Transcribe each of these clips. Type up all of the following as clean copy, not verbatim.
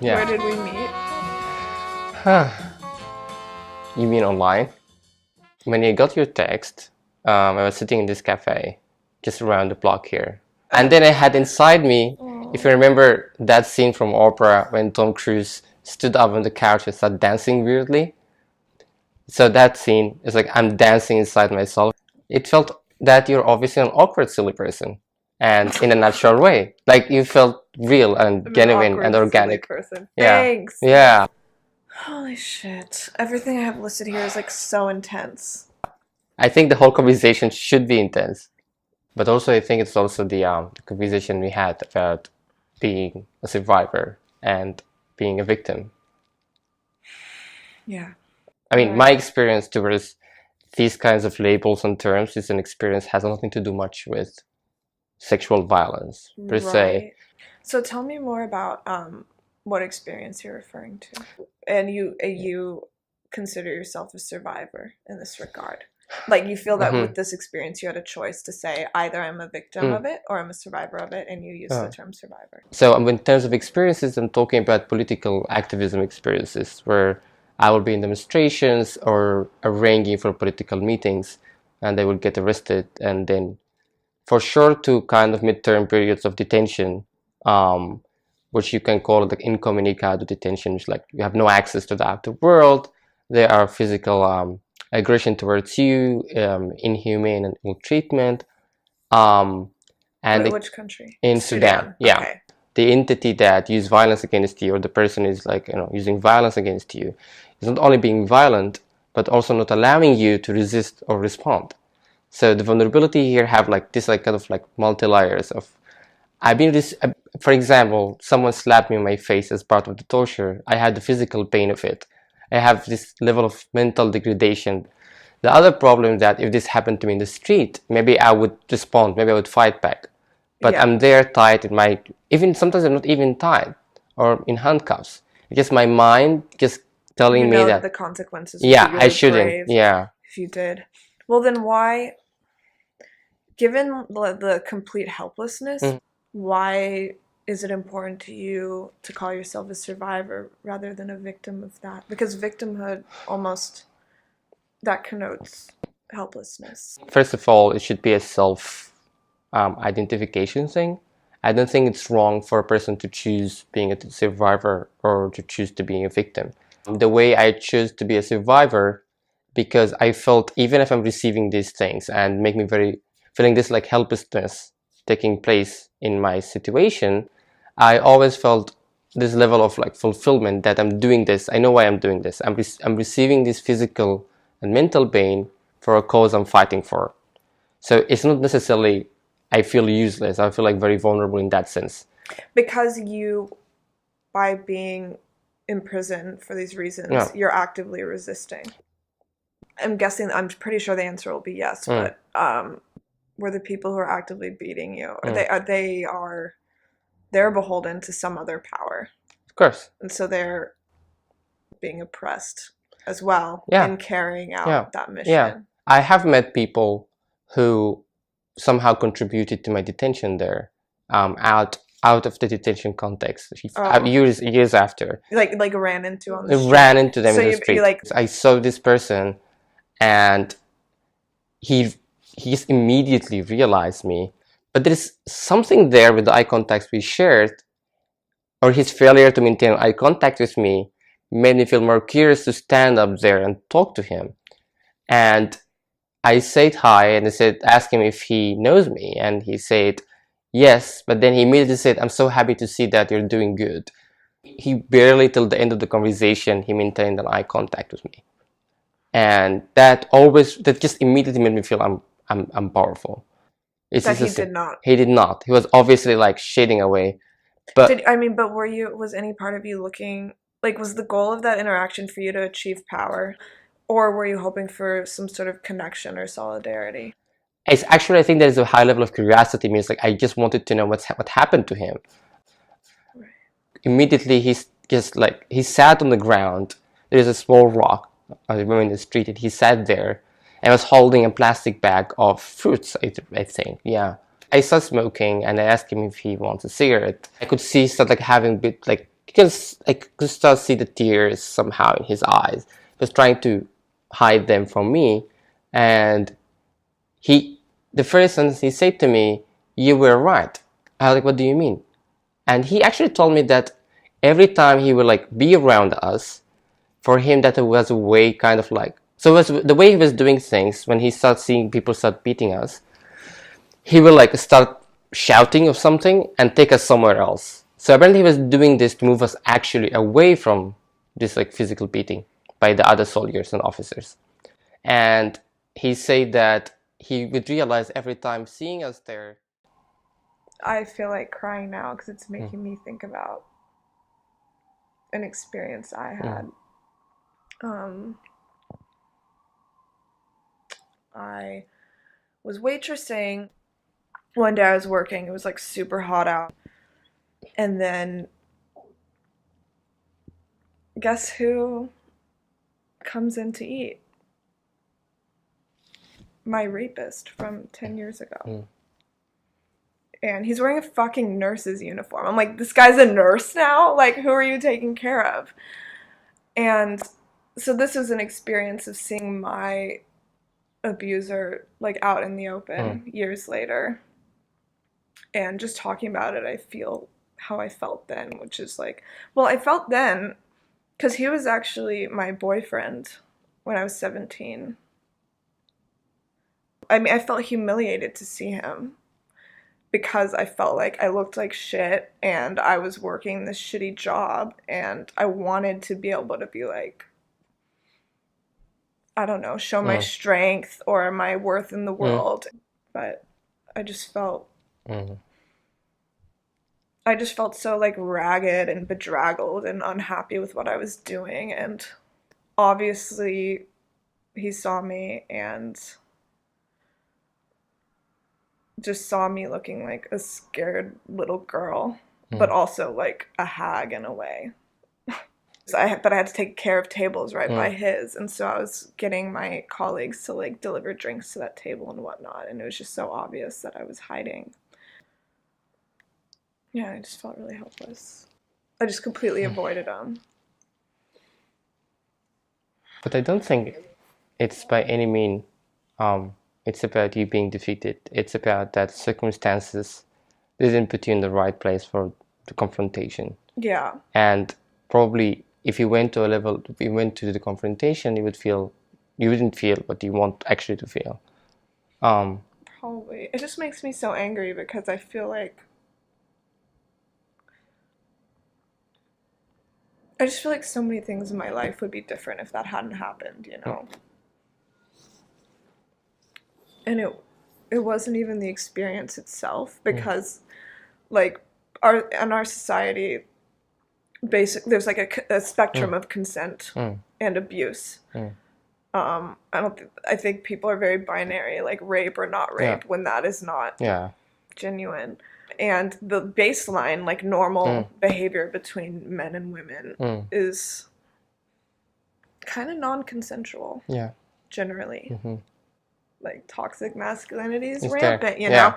Yeah. Where did we meet? Huh. You mean online? When I got your text, I was sitting in this cafe just around the block here. And then I had inside me, if you remember that scene from Opera when Tom Cruise stood up on the couch and started dancing weirdly. So that scene is like I'm dancing inside myself. It felt that you're obviously an awkward, silly person. And in a natural way. Like you felt real and genuine and organic. Person. Yeah. Thanks. Yeah. Holy shit. Everything I have listed here is like so intense. I think the whole conversation should be intense. But also I think it's also the conversation we had about being a survivor and being a victim. Yeah. I mean, my experience towards these kinds of labels and terms is an experience has nothing to do much with sexual violence per se. So tell me more about what experience you're referring to. And you consider yourself a survivor in this regard. Like you feel that with this experience you had a choice to say either I'm a victim of it or I'm a survivor of it, and you use the term survivor. So in terms of experiences, I'm talking about political activism experiences where I will be in demonstrations or arranging for political meetings and they will get arrested, and then for sure to kind of midterm periods of detention, which you can call like incommunicado detention, which is like you have no access to the outer world. There are physical aggression towards you, inhumane and ill treatment. And which country? In Sudan. Yeah. Okay. The entity that uses violence against you, or the person is like, using violence against you, is not only being violent, but also not allowing you to resist or respond. So the vulnerability here have like this like kind of like multi-layers of, for example, someone slapped me on my face as part of the torture. I had the physical pain of it. I have this level of mental degradation. The other problem is that if this happened to me in the street, maybe I would respond, maybe I would fight back. But I'm there tied in even sometimes I'm not even tied or in handcuffs. It's just my mind just telling me that the consequences. Yeah, I shouldn't. Yeah. If you did. Well, then why, given the complete helplessness, why is it important to you to call yourself a survivor rather than a victim of that? Because victimhood almost, that connotes helplessness. First of all, it should be a self-identification thing. I don't think it's wrong for a person to choose being a survivor or to choose to be a victim. The way I chose to be a survivor, because I felt even if I'm receiving these things and make me feeling this like helplessness taking place in my situation, I always felt this level of like fulfillment that I'm doing this. I know why I'm doing this. I'm receiving this physical and mental pain for a cause I'm fighting for. So it's not necessarily I feel useless. I feel like very vulnerable in that sense. Because you, by being imprisoned for these reasons, you're actively resisting. I'm pretty sure the answer will be yes, but were the people who are actively beating you, or they're beholden to some other power. Of course. And so they're being oppressed as well in carrying out that mission. Yeah. I have met people who somehow contributed to my detention there, out of the detention context, years after. Like ran into on the street. Ran into them in the street. I saw this person and he just immediately realized me. But there's something there with the eye contact we shared, or his failure to maintain eye contact with me made me feel more curious to stand up there and talk to him. And I said hi and asked him if he knows me, and he said yes, but then he immediately said, "I'm so happy to see that you're doing good." He barely till the end of the conversation he maintained an eye contact with me, and that just immediately made me feel I'm powerful. He did not. He did not. He was obviously like shading away. But was any part of you looking, like, was the goal of that interaction for you to achieve power, or were you hoping for some sort of connection or solidarity? It's actually, I think there's a high level of curiosity. Means like I just wanted to know what happened to him. Right. Immediately, he sat on the ground. There's a small rock. I remember in the street, and he sat there and was holding a plastic bag of fruits. I think, yeah. I started smoking, and I asked him if he wants a cigarette. I could see he started like having a bit like I could start to see the tears somehow in his eyes. He was trying to hide them from me. And the first sentence he said to me, "You were right." I was like, "What do you mean?" And he actually told me that every time he would like be around us, for him that it was a way kind of like, so it was the way he was doing things when he started seeing people start beating us. He will like start shouting of something and take us somewhere else. So apparently he was doing this to move us actually away from this like physical beating by the other soldiers and officers. And he said that he would realize every time seeing us there. I feel like crying now because it's making me think about an experience I had. I was waitressing. One day I was working. It was like super hot out. And then guess who comes in to eat? My rapist from 10 years ago. And he's wearing a fucking nurse's uniform. I'm like, this guy's a nurse now? Like, who are you taking care of? And so this was an experience of seeing my abuser like out in the open years later. And just talking about it, I feel how I felt then, which is like, well, I felt then because he was actually my boyfriend when I was 17. I mean, I felt humiliated to see him because I felt like I looked like shit and I was working this shitty job and I wanted to be able to be like, I don't know, show my strength or my worth in the world. But I just felt so like ragged and bedraggled and unhappy with what I was doing. And obviously he saw me and just saw me looking like a scared little girl, but also like a hag in a way. But I had to take care of tables right by his, and so I was getting my colleagues to like deliver drinks to that table and whatnot, and it was just so obvious that I was hiding. Yeah, I just felt really helpless. I just completely avoided him. But I don't think it's by any means it's about you being defeated. It's about that circumstances didn't put you in the right place for the confrontation. Yeah. And probably if you went to the confrontation, you wouldn't feel what you want actually to feel. Probably. It just makes me so angry because I feel like so many things in my life would be different if that hadn't happened, you know? And it wasn't even the experience itself because like in our society, there's like a spectrum of consent and abuse. I think people are very binary, like rape or not rape, when that is not genuine. And the baseline, like normal behavior between men and women is kind of non-consensual. Yeah. Generally. Like toxic masculinity is rampant, you know?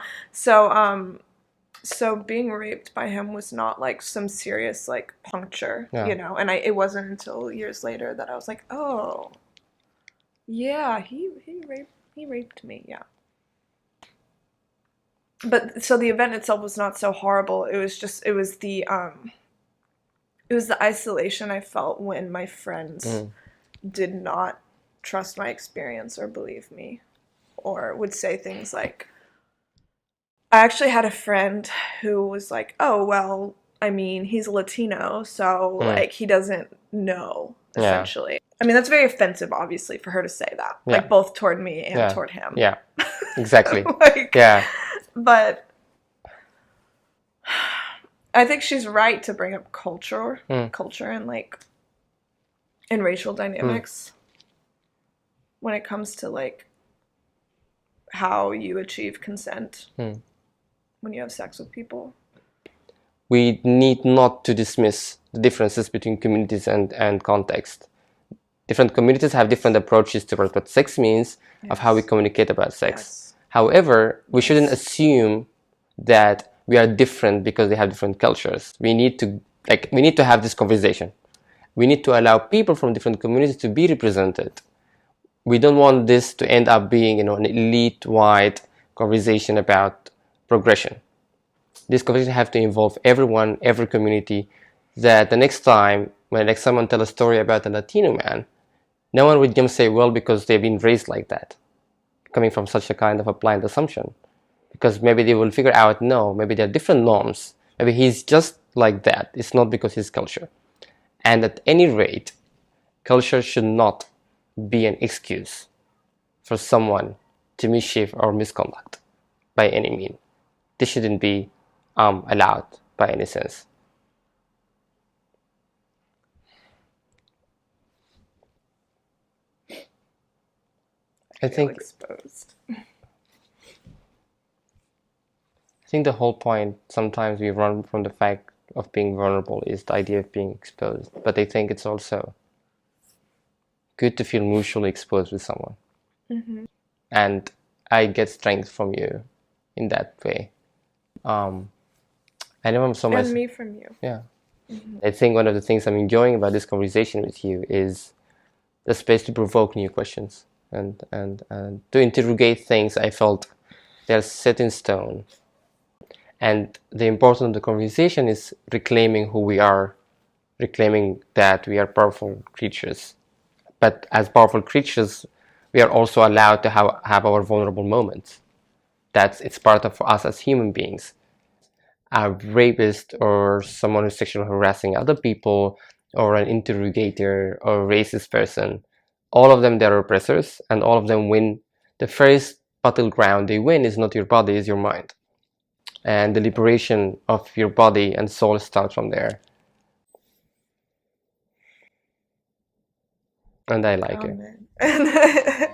So being raped by him was not like some serious like puncture, you know? And it wasn't until years later that I was like, oh, yeah, he raped me, yeah. But so the event itself was not so horrible. It was the isolation I felt when my friends did not trust my experience or believe me, or would say things like, I actually had a friend who was like, oh, well, I mean, he's Latino, so like he doesn't know, essentially. I mean, that's very offensive, obviously, for her to say that, like both toward me and toward him. Yeah, exactly. But I think she's right to bring up culture and like and racial dynamics when it comes to like how you achieve consent when you have sex with people. We need not to dismiss the differences between communities and context. Different communities have different approaches towards what sex means, of how we communicate about sex. However, we shouldn't assume that we are different because they have different cultures. We need to Like, we need to have this conversation. We need to allow people from different communities to be represented. We don't want this to end up being, an elite-wide conversation about progression. This conversation has to involve everyone, every community, that the next time when like someone tells a story about a Latino man, no one would just say, well, because they've been raised like that, coming from such a kind of a blind assumption. Because maybe they will figure out, no, maybe there are different norms. Maybe he's just like that. It's not because his culture. And at any rate, culture should not be an excuse for someone to mischief or misconduct by any means. This shouldn't be allowed by any sense. I think exposed. I think the whole point, sometimes we run from the fact of being vulnerable, is the idea of being exposed. But I think it's also good to feel mutually exposed with someone. Mm-hmm. And I get strength from you in that way. I know I'm so much. And me from you. Yeah. Mm-hmm. I think one of the things I'm enjoying about this conversation with you is the space to provoke new questions and to interrogate things I felt they're set in stone. And the importance of the conversation is reclaiming who we are, reclaiming that we are powerful creatures. But as powerful creatures, we are also allowed to have our vulnerable moments. It's part of us as human beings. A rapist or someone who's sexually harassing other people, or an interrogator or a racist person, all of them, they're oppressors, and all of them win. The first battleground they win is not your body, is your mind. And the liberation of your body and soul starts from there. And I like it.